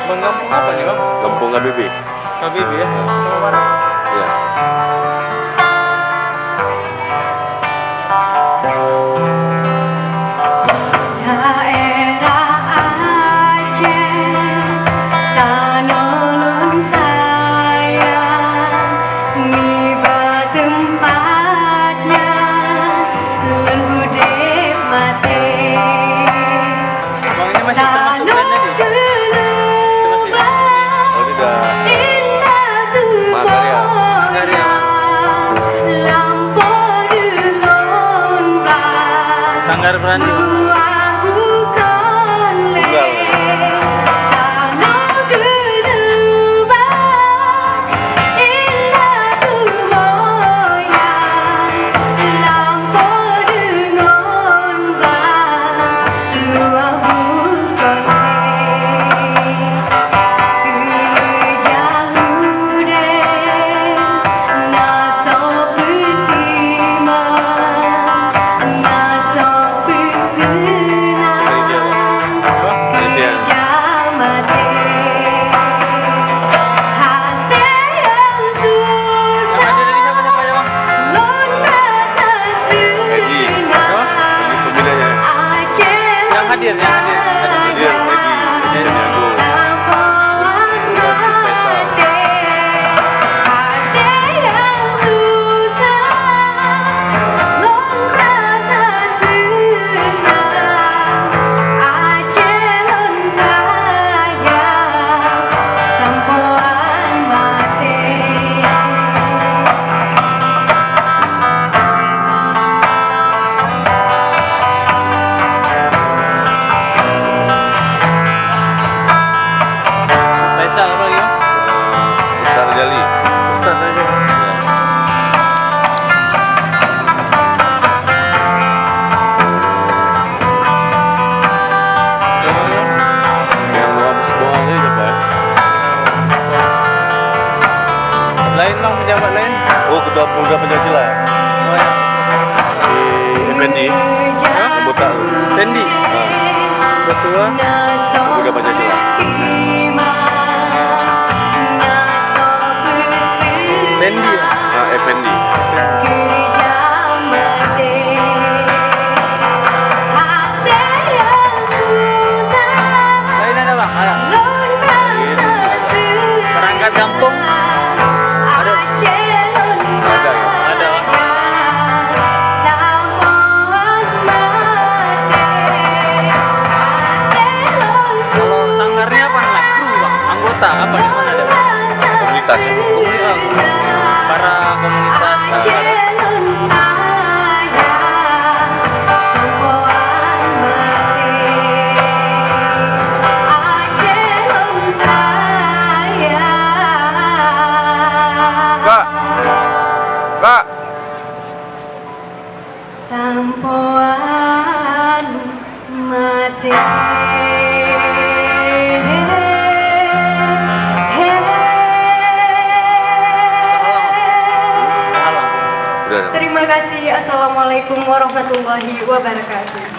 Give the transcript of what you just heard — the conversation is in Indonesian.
Bang Kampung apa nih Bang? Kampung KBB. KBB ya? Jawa Barat. Ya. Masih termasuk band tadi? Masih. Oh, ini udah Mahakarya. Mahakarya. Sanggar Berani. Tunggal. Hadir. Ustaz Jali. Ustaz aja. Yang doa musik doa ini siapa ya? Lain Bang, pejabat lain. Oh, Ketua Pemuda Pancasila. Oh ya. Di Effendi. Anggota. Fendi. Ketua Pemuda Pancasila. Fendi ya? Effendi. Lain ada Bang? Ada. Perangkat kampung. Ada. Ada ya? Ada. Kalau sanggarnya apa namanya? Kru Bang? Anggota apa gimana ada? Komunitas ya? Komunitas. Para komunitas sanggar. Kak. Sampoan mati. Terima kasih. Assalamualaikum warahmatullahi wabarakatuh.